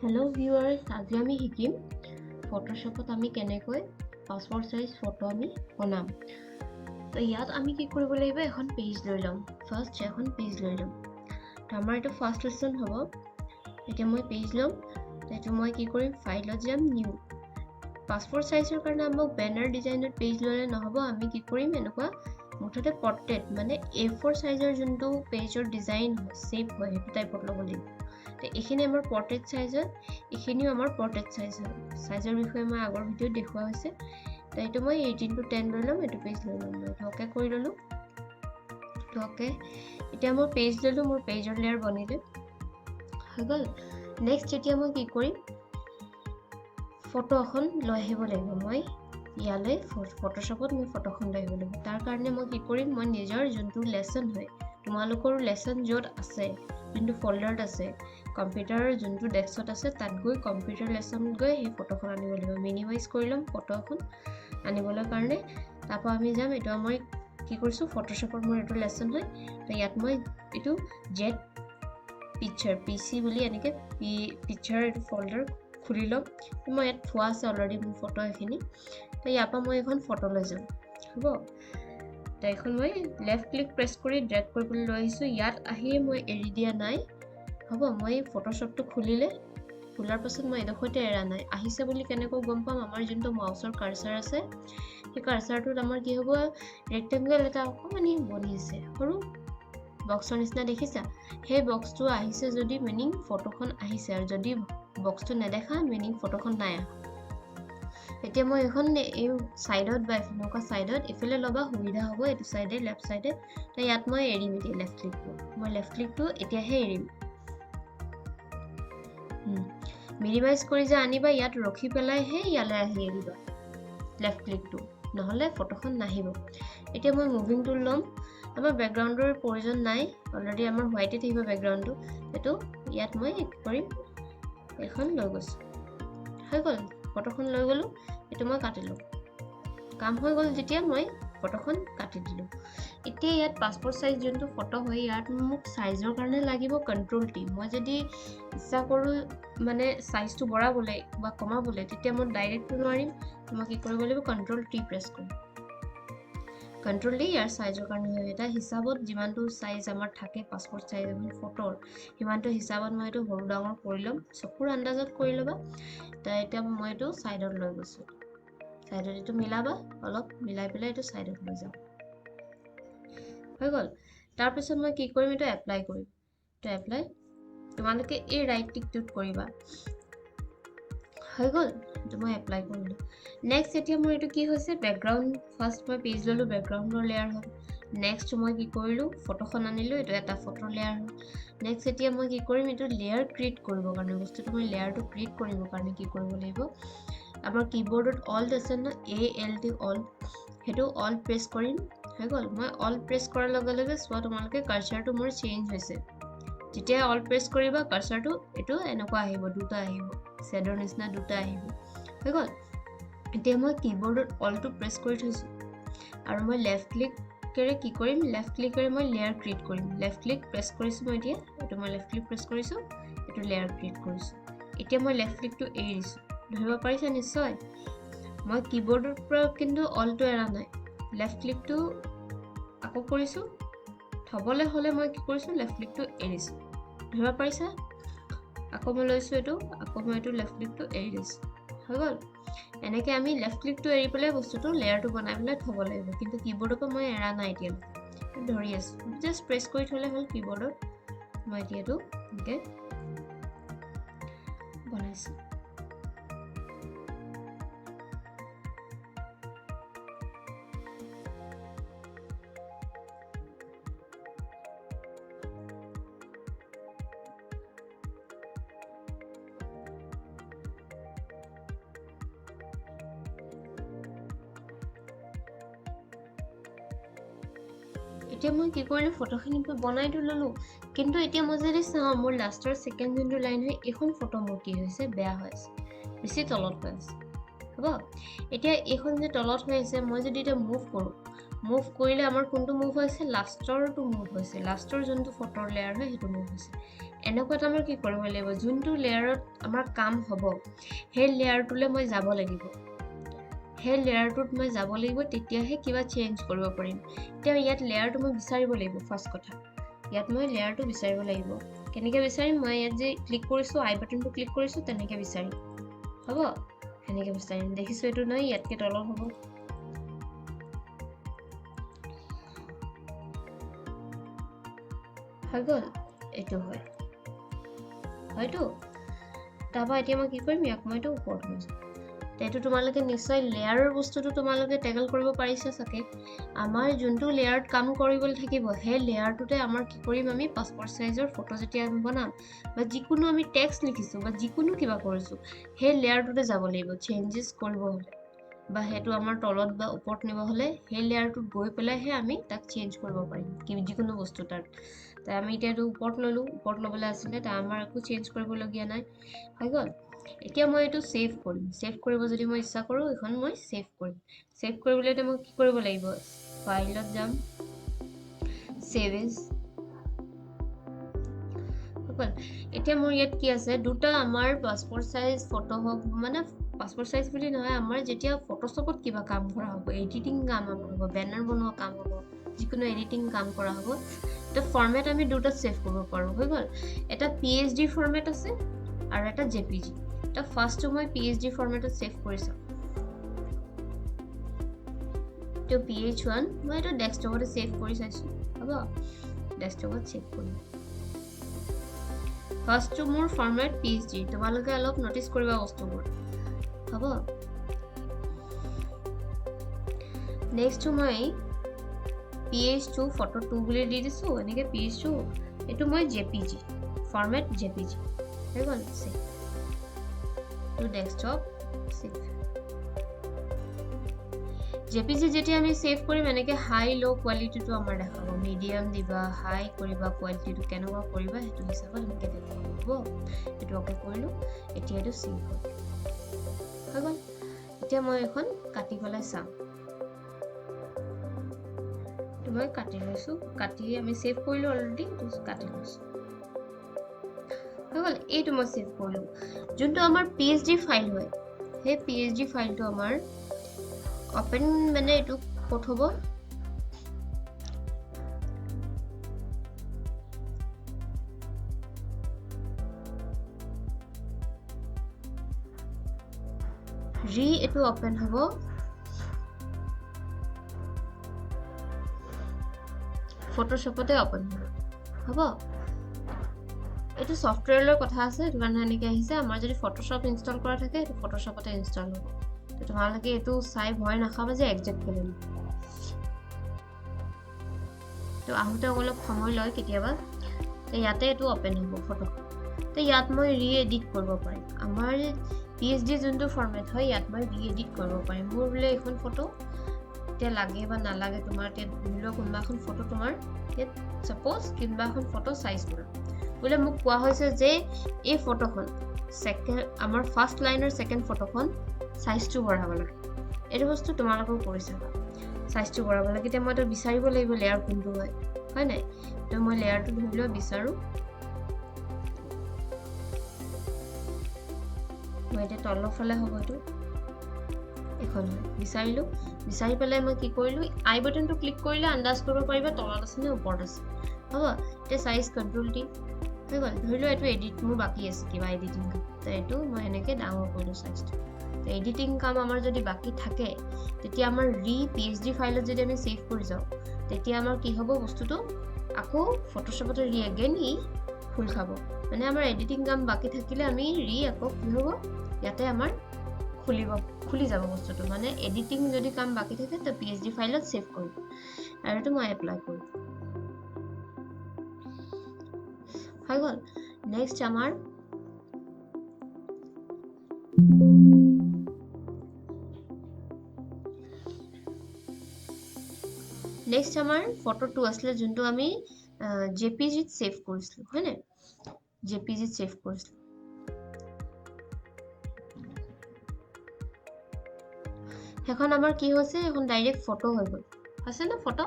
Hello viewers, আজি আমি শিকিম ফটোশ্বপত আমি কেনেকৈ পাসপোৰ্ট সাইজ ফটো আমি বনাম। তো ইয়াত আমি কি কৰিব লাগিব, এখন পেজ লৈ লম। ফাৰ্স্ট এখন পেজ লৈ লম। তো আমাৰ এটা ফাৰ্স্ট লেসন হ'ব। এতিয়া মই পেজ লম। তো মই কি কৰিম, ফাইলত যাম, নিউ পাসপোৰ্ট সাইজৰ কাৰণে আমাক বেনাৰ ডিজাইনৰ পেজ ললে নহব। আমি কি কৰিম, এনেকুৱা মুঠতে পৰ্ট্ৰেট মানে A4 সাইজৰ যোনটো পেজৰ ডিজাইন শেপ হয় সেইটো টাইপত ল'ব লাগিব। তো এইখিনি আমাৰ পৰ্ট্ৰেট সাইজ হয়, এইখিনিও আমাৰ পৰ্ট্ৰেট সাইজ হয়। সাইজৰ বিষয়ে মই আগৰ ভিডিঅ'ত দেখুৱা হৈছে। তো এইটো মই 18:10 লৈ ল'ম, এইটো পেজ লৈ ল'ম। মই এইটো অকে কৰি ল'লো। তো অকে, এতিয়া মই পেজ ল'লো, মোৰ পেজৰ লেয়াৰ বনিলে হৈ গ'ল। নেক্সট এতিয়া মই কি কৰিম, ফটো এখন লৈ আহিব লাগিব। মই ইয়ালৈ ফটোশ্বপত মই ফটোখন লৈ আহিব লাগিব। তাৰ কাৰণে মই কি কৰিম, মই নিজৰ যোনটো লেসন হয়, তোমালোকৰ লেসন য'ত আছে, যোনটো ফল্ডাৰত আছে, কম্পিউটাৰৰ যোনটো ডেস্কত আছে, তাত গৈ কম্পিউটাৰ লেসনত গৈ সেই ফটোখন আনিব লাগিব। মিনিমাইজ কৰি ল'ম ফটো এখন আনিবলৈ কাৰণে। তাৰপৰা আমি যাম, এইটো মই কি কৰিছোঁ, ফটোশ্বপৰ মোৰ এইটো লেসন হয়। তো ইয়াত মই এইটো জেড পিকচাৰ PC বুলি এনেকৈ পিকচাৰ এইটো ফল্ডাৰ খুলি ল'ম। মই ইয়াত থোৱা আছে অলৰেডি মোৰ ফটো এখিনি। তো ইয়াৰ পৰা মই এখন ফটো লৈ যাম, হ'ব। তো এখন মই লেফ্ট ক্লিক প্ৰেছ কৰি ড্ৰেগ কৰিবলৈ লৈ আহিছোঁ। ইয়াত আহি মই এৰি দিয়া নাই, হ'ব। মই ফটোশ্বপটো খোলাৰ পাছত মই এডোখৰতে এৰা নাই। আহিছে বুলি কেনেকৈ গম পাম, আমাৰ যোনটো মাউচৰ কাৰ্চাৰ আছে, সেই কাৰ্চাৰটোত আমাৰ কি হ'ব, ৰেক্টেংগল এটা অকণমানি বনি আছে, সৰু বক্সৰ নিচিনা দেখিছা। সেই বক্সটো আহিছে যদি মিনিং ফটোখন আহিছে, আৰু যদি বক্সটো নেদেখা মিনিং ফটোখন নাই আহা। এতিয়া মই এখন এই সাইডত বা এনেকুৱা সাইডত ইফালে ল'বা সুবিধা হ'ব, এইটো সাইডে লেফ্ট সাইডে। তো ইয়াত মই এৰিম এতিয়া লেফ্ট ক্লিকটো। মই লেফ্ট ক্লিকটো এতিয়াহে এৰিম। মিনিমাইজ কৰি যে আনিবা, ইয়াত ৰখি পেলাইহে ইয়ালৈ আহি এৰিবা লেফ্ট ক্লিকটো, নহ'লে ফটোখন নাহিব। এতিয়া মই মুভিং টুল ল'ম। আমাৰ বেকগ্ৰাউণ্ডৰ প্ৰয়োজন নাই, অলৰেডি আমাৰ হোৱাইটে থাকিব বেকগ্ৰাউণ্ডটো। এইটো ইয়াত মই কি কৰিম, এখন লৈ গৈছোঁ, হৈ গ'ল। ফটোখন লৈ গ'লোঁ, এইটো মই কাটিলোঁ। কাম হৈ গ'ল যেতিয়া মই ফটোখন কাটি দিলোঁ। এতিয়া ইয়াত পাসপোর্ট সাইজ যোনটো ফটো হয়, ইয়াত মোক সাইজৰ কাৰণে লাগিব Ctrl+T। মই যদি ইচ্ছা কৰোঁ মানে সাইজটো বঢ়াবলৈ বা কমাবলৈ, তেতিয়া মই ডাইৰেক্টটো নোৱাৰিম। মই কি কৰিব লাগিব, Ctrl+T প্ৰেছ কৰিম। Ctrl+D ইয়াৰ সাইজৰ কাৰণে হয়। এটা হিচাপত যিমানটো সাইজ আমাৰ থাকে পাসপোৰ্ট সাইজ এখন ফটোৰ, সিমানটো হিচাপত মই এইটো সৰু ডাঙৰ কৰি ল'ম। চকুৰ আন্দাজত কৰি ল'বা। তো এতিয়া মই এইটো সাইডত লৈ গৈছোঁ। সাইডত এইটো মিলাবা, অলপ মিলাই পেলাই এইটো সাইডত লৈ যাম, হৈ গ'ল। তাৰপিছত মই কি কৰিম, এইটো এপ্লাই কৰিম। তো এপ্লাই তোমালোকে এই ৰাইট টিকটোত কৰিবা, হৈ গ'ল। এইটো মই এপ্লাই কৰিলোঁ। নেক্সট এতিয়া মোৰ এইটো কি হৈছে, বেকগ্ৰাউণ্ড। ফাৰ্ষ্ট মই পেজ ল'লোঁ, বেকগ্ৰাউণ্ডৰ লেয়াৰ হ'ল। নেক্সট মই কি কৰিলোঁ, ফটোখন আনিলোঁ, এইটো এটা ফটোৰ লেয়াৰ হ'ল। নেক্সট এতিয়া মই কি কৰিম, এইটো লেয়াৰ ক্ৰিয়েট কৰিবৰ কাৰণে, বস্তুটো মই লেয়াৰটো ক্ৰিয়েট কৰিবৰ কাৰণে কি কৰিব লাগিব, আমাৰ কীবোৰ্ডত অল্ট আছে ন, ALT অল্ট, সেইটো অল্ট প্ৰেছ কৰিম, হৈ গ'ল। মই অল্ট প্ৰেছ কৰাৰ লগে লগে চোৱা তোমালোকে কাৰ্চাৰটো মোৰ চেঞ্জ হৈছে। যেতিয়া অল্ট প্ৰেছ কৰিবা কাৰ্চাৰটো এইটো এনেকুৱা আহিব, দুটা আহিব, শ্বেডৰ নিচিনা দুটা আহিব, হৈ গ'ল। এতিয়া মই কীবোৰ্ডত অল্টটো প্ৰেছ কৰি থৈছোঁ, আৰু মই লেফ্ট ক্লিকেৰে কি কৰিম, লেফ্ট ক্লিকেৰে মই লেয়াৰ ক্ৰিয়েট কৰিম। লেফ্ট ক্লিক প্ৰেছ কৰিছোঁ মই এতিয়া, এইটো মই লেফ্ট ক্লিক প্ৰেছ কৰিছোঁ, এইটো লেয়াৰ ক্ৰিয়েট কৰিছোঁ। এতিয়া মই লেফ্ট ক্লিকটো এৰি দিছোঁ, ধৰিব পাৰিছা নিশ্চয়। মই কীবোৰ্ডৰ পৰা কিন্তু অল্টটো এৰা নাই, লেফ্ট ক্লিকটো আকৌ কৰিছোঁ। থ'বলৈ হ'লে মই কি কৰিছোঁ, লেফ্ট ক্লিকটো এৰিছোঁ, ধৰিব পাৰিছা। আকৌ মই লৈছোঁ এইটো, আকৌ মই এইটো লেফ্ট ক্লিকটো এৰি দিছোঁ, হৈ গ'ল। এনেকৈ আমি লেফ্ট ক্লিকটো এৰি পেলাই বস্তুটো লেয়াৰটো বনাই পেলাই থ'ব লাগিব। কিন্তু কীবোৰ্ডৰ পৰা মই এৰা নাই এতিয়ালৈকে, ধৰি আছোঁ। জাষ্ট প্ৰেছ কৰি থ'লে হ'ল কীবোৰ্ডত। মই এতিয়াতো এনেকৈ বনাইছোঁ। এতিয়া মই কি কৰিলোঁ, ফটোখিনি বনাইতো ল'লোঁ, কিন্তু এতিয়া মই যদি চাওঁ মোৰ লাষ্টৰ ছেকেণ্ড যোনটো লাইন হয়, এইখন ফটো মোৰ কি হৈছে, বেয়া হৈ আছে, বেছি তলত হৈ আছে, হ'ব। এতিয়া এইখন যে তলত হৈ আছে, মই যদি এতিয়া মুভ কৰোঁ, মুভ কৰিলে আমাৰ কোনটো মুভ হৈছে লাষ্টৰটো মুভ হৈছে লাষ্টৰ যোনটো ফটোৰ লেয়াৰ হয় সেইটো মুভ হৈছে এনেকুৱাত আমাৰ কি কৰিব লাগিব যোনটো লেয়াৰত আমাৰ কাম হ'ব সেই লেয়াৰটোলৈ মই যাব লাগিব সেই লেয়াৰটোত মই যাব লাগিব তেতিয়াহে কিবা চেঞ্জ কৰিব পাৰিম এতিয়া ইয়াত লেয়াৰটো মই বিচাৰিব লাগিব ফাৰ্ষ্ট কথা ইয়াত মই লেয়াৰটো বিচাৰিব লাগিব কেনেকৈ বিচাৰিম মই ইয়াত যে ক্লিক কৰিছোঁ আই বাটনটো ক্লিক কৰিছোঁ তেনেকৈ বিচাৰিম হ'ব সেনেকৈ বিচাৰিম দেখিছোঁ এইটো নহয় ইয়াতকৈ তলত হ'ব হৈ গ'ল এইটো হয় হয়তো তাৰপৰা এতিয়া মই কি কৰিম ইয়াক মই এইটো ওপৰত লৈ যাম এইটো তোমালোকে নিশ্চয় লেয়াৰৰ বস্তুটো তোমালোকে টেকল কৰিব পাৰিছা চাগে আমাৰ যোনটো লেয়াৰত কাম কৰিবলৈ থাকিব সেই লেয়াৰটোতে আমাৰ কি কৰিম আমি পাছপৰ্ট সাইজৰ ফটো যেতিয়া আমি বনাম বা যিকোনো আমি টেক্সট লিখিছোঁ বা যিকোনো কিবা কৰিছোঁ সেই লেয়াৰটোতে যাব লাগিব চেঞ্জেছ কৰিব হ'লে বা সেইটো আমাৰ তলত বা ওপৰত নিব হ'লে সেই লেয়াৰটোত গৈ পেলাইহে আমি তাক চেঞ্জ কৰিব পাৰিম যিকোনো বস্তু তাত তাই আমি এতিয়া এইটো ওপৰত ল'লোঁ ওপৰত ল'বলৈ আছিলে তাই আমাৰ একো চেঞ্জ কৰিবলগীয়া নাই হৈ গ'ল এতিয়া মই এইটো সেভ কৰিম সেভ কৰিব যদি মই ইচ্ছা কৰোঁ এখন মই সেভ কৰিম সেভ কৰিবলৈ এতিয়া মই কি কৰিব লাগিব ফাইলত যাম সেভ এজ এতিয়া মোৰ ইয়াত কি আছে দুটা আমাৰ পাছপৰ্ট সাইজ ফটো হওক মানে পাছপৰ্ট সাইজ বুলি নহয় আমাৰ যেতিয়া ফটোশ্বপত কিবা কাম কৰা হ'ব এডিটিং কাম হ'ব বেনাৰ বনোৱা কাম হ'ব যিকোনো এডিটিং কাম কৰা হ'ব এটা ফৰ্মেট আমি দুটা সেভ কৰিব পাৰোঁ হৈ গ'ল এটা PHD ফৰ্মেট আছে আৰু এটা JPG এটা ফাৰ্ষ্টটো মই PHD ফৰ্মেটত সেভ কৰিছোঁ তো PH1 মই এটা ডেস্কটপতে সেভ কৰি চাইছোঁ হ'ব ডেস্কটপত সেভ কৰিম ফাৰ্ষ্টটো মোৰ ফৰ্মেট PHD তোমালোকে অলপ নটিচ কৰিবা বস্তুবোৰ হ'ব নেক্সটটো মই PH2 ফটো 2 বুলি দি দিছোঁ এনেকৈ PH2 এইটো মই JPG ফৰ্মেট JPG হৈ গ'ল save two desktop save JPG যেতিয়া আমি সেভ কৰিম এনেকৈ হাই ল' কোৱালিটিটো আমাৰ দেখাব মিডিয়াম দিবা হাই কৰিবা কোৱালিটিটো কেনেকুৱা কৰিবা সেইটো হিচাপত এনেকৈ দেখাব হ'ব এইটো অ'কে কৰিলোঁ এতিয়া এইটো সেভ হ'ল হৈ গ'ল এতিয়া মই এখন কাটি পেলাই চাম মই কাটি লৈছোঁ কাটি আমি সেভ কৰিলোঁ অলৰেডি কাটি লৈছোঁ হৈ গ'ল এইটো মই সেভ কৰিলোঁ যোনটো আমাৰ PHD ফাইল হয় সেই PHD ফাইলটো আমাৰ ওপেন মানে এইটো ক'ত হ'ব এইটো ওপেন হ'ব ফটোশ্বপতে ওপেন হ'ব এইটো সফটওয়্যাৰৰ কথা আছে সেইটো কাৰণে এনেকৈ আহিছে আমাৰ যদি ফটোশ্বপ ইনষ্টল কৰা থাকে সেইটো ফটোশ্বপতে ইনষ্টল হ'ব তো তোমালোকে এইটো চাই ভয় নাখাবা যে একজেক্ট কেলৈ তো আহোঁতে অলপ সময় লয় কেতিয়াবা তো ইয়াতে এইটো ওপেন হ'ব ফটো তো ইয়াত মই ৰি-এডিট কৰিব পাৰিম আমাৰ PHD যোনটো ফৰ্মেট হয় ইয়াত মই ৰি-এডিট কৰিব পাৰিম মোৰ বোলে এখন ফটো এতিয়া লাগে বা নালাগে তোমাৰ এতিয়া ধৰি লোৱা কোনোবা এখন ফটো তোমাৰ ইয়াত সাপোজ কোনোবা এখন ফটো সাইজ কৰা বোলে মোক কোৱা হৈছে যে এই ফটোখন সেকেন্ড আমাৰ ফাৰ্ষ্ট লাইনৰ সেকেন্ড ফটোখন সাইজটো বঢ়াব লাগে এইটো বস্তু তোমালোকেও কৰি চাবা সাইজটো বঢ়াব লাগে এতিয়া মই তো বিচাৰিব লাগিব লেয়াৰ কোনটো হয় নাই তো মই লেয়াৰটো ধৰি লোৱা বিচাৰোঁ মই এতিয়া তলৰ ফালে হ'ব এইটো এখন হয় বিচাৰিলোঁ বিচাৰি পেলাই মই কি কৰিলোঁ আই বাটনটো ক্লিক কৰিলে আন্দাজ কৰিব পাৰিবা তলত আছে নে ওপৰত আছে হ'ব এতিয়া সাইজ কন্ট্ৰোল টি হৈ গ'ল ধৰি লোৱা এইটো এডিট মোৰ বাকী আছে কিবা এডিটিং কাম তো এইটো মই এনেকৈ ডাঙৰ কৰিলোঁ সাইজটো তো এডিটিং কাম আমাৰ যদি বাকী থাকে তেতিয়া আমাৰ PHD ফাইলত যদি আমি সেভ কৰি যাওঁ তেতিয়া আমাৰ কি হ'ব বস্তুটো আকৌ ফটোশ্বপতে এগেইন খোল খাব মানে আমাৰ এডিটিং কাম বাকী থাকিলে আমি আকৌ কি হ'ব ইয়াতে আমাৰ খুলি যাব বস্তুটো মানে এডিটিং যদি কাম বাকী থাকে তো PHD ফাইলত সেভ কৰিম আৰু এইটো মই এপ্লাই কৰিম হৈ গ'ল নেক্সট আমাৰ নেক্সট আমাৰ ফটো 2 আছিলে যোনটো আমি JPG ত সেভ কৰিছিলোঁ হয় নাই JPG ত সেভ কৰিছিলোঁ এখন আমাৰ কি হৈছে এখন ডাইৰেক্ট ফটো হৈ গ'ল হৈছে না ফটো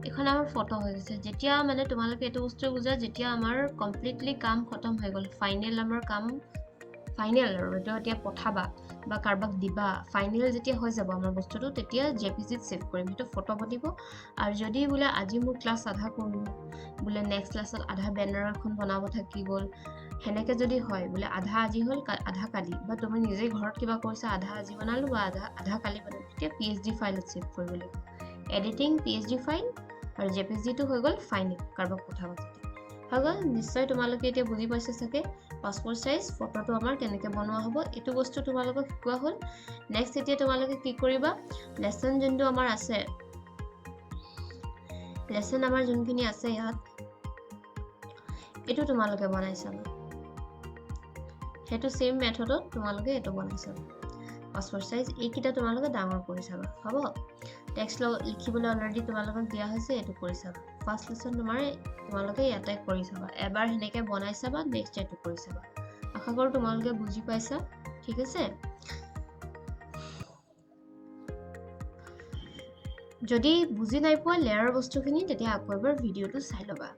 এখন আমাৰ ফটো হৈ গৈছে যেতিয়া মানে তোমালোকে এটো বস্তু বুজা যেতিয়া আমাৰ কমপ্লিটলি কাম খতম হৈ গ'ল ফাইনেল আমাৰ কাম ফাইনেল আৰু এটা এতিয়া পঠাবা বা কাৰবাক দিবা ফাইনেল যেতিয়া হৈ যাব আমাৰ বস্তুটো তেতিয়া জেপিজিত সেভ কৰিম এটা ফটো বনিব আৰু যদি বোলে আজি মোৰ ক্লাছ আধা কৰিম বোলে নেক্সট ক্লাছত আধা বেনাৰ এখন বনাব থাকি গ'ল হেনেকে যদি হয় বোলে আধা আজি হল আধা কালি বা তুমি নিজে ঘৰত কিবা কৰিছা আধা আজি বনালো বা আধা কালি বনালো তেতিয়া পিএইচডি ফাইলত সেভ কৰিব লাগিব এডিটিং পিএইচডি ফাইল আৰু জেপিজি টো হৈ গ'ল ফাইনেল কাৰবাক পঠাব হৈ গ'ল নিশ্চয় তোমালোকে এতিয়া বুজি পাইছা চাগে পাসপোর্ট সাইজ ফটোটো আমাৰ কেনেকৈ বনোৱা হ'ব এটো বস্তু তোমালোকক শিকোৱা হ'ল নেক্সট এতিয়া তোমালোকে কি কৰিবা লেসন যোনটো আমাৰ আছে লেসন আমাৰ যোনখিনি আছে ইয়াত এটো তোমালোকে বনাই চাবা হেতু সেম মেথডত তোমালোকে এটো বনাই চাবা পাসপোর্ট সাইজ এইকিটা তোমালোকে ডাঙৰ কৰি চাবা হ'ব টেক্সট লিখিবলৈ অলৰেডি তোমালোকক দিয়া হৈছে এটো কৰি চাবা ফাৰ্স্ট লেসন তোমালোকে ইয়াতে কৰি চাবা এবাৰ হেনেকে বনাই চাবা নেক্সট এটো কৰি চাবা আশা কৰো তোমালোকে বুজি পাইছা ঠিক আছে যদি বুজি নাই পোৱা লেয়াৰ বস্তুখিনি তেতিয়া আকৌ এবাৰ ভিডিওটো চাই লবা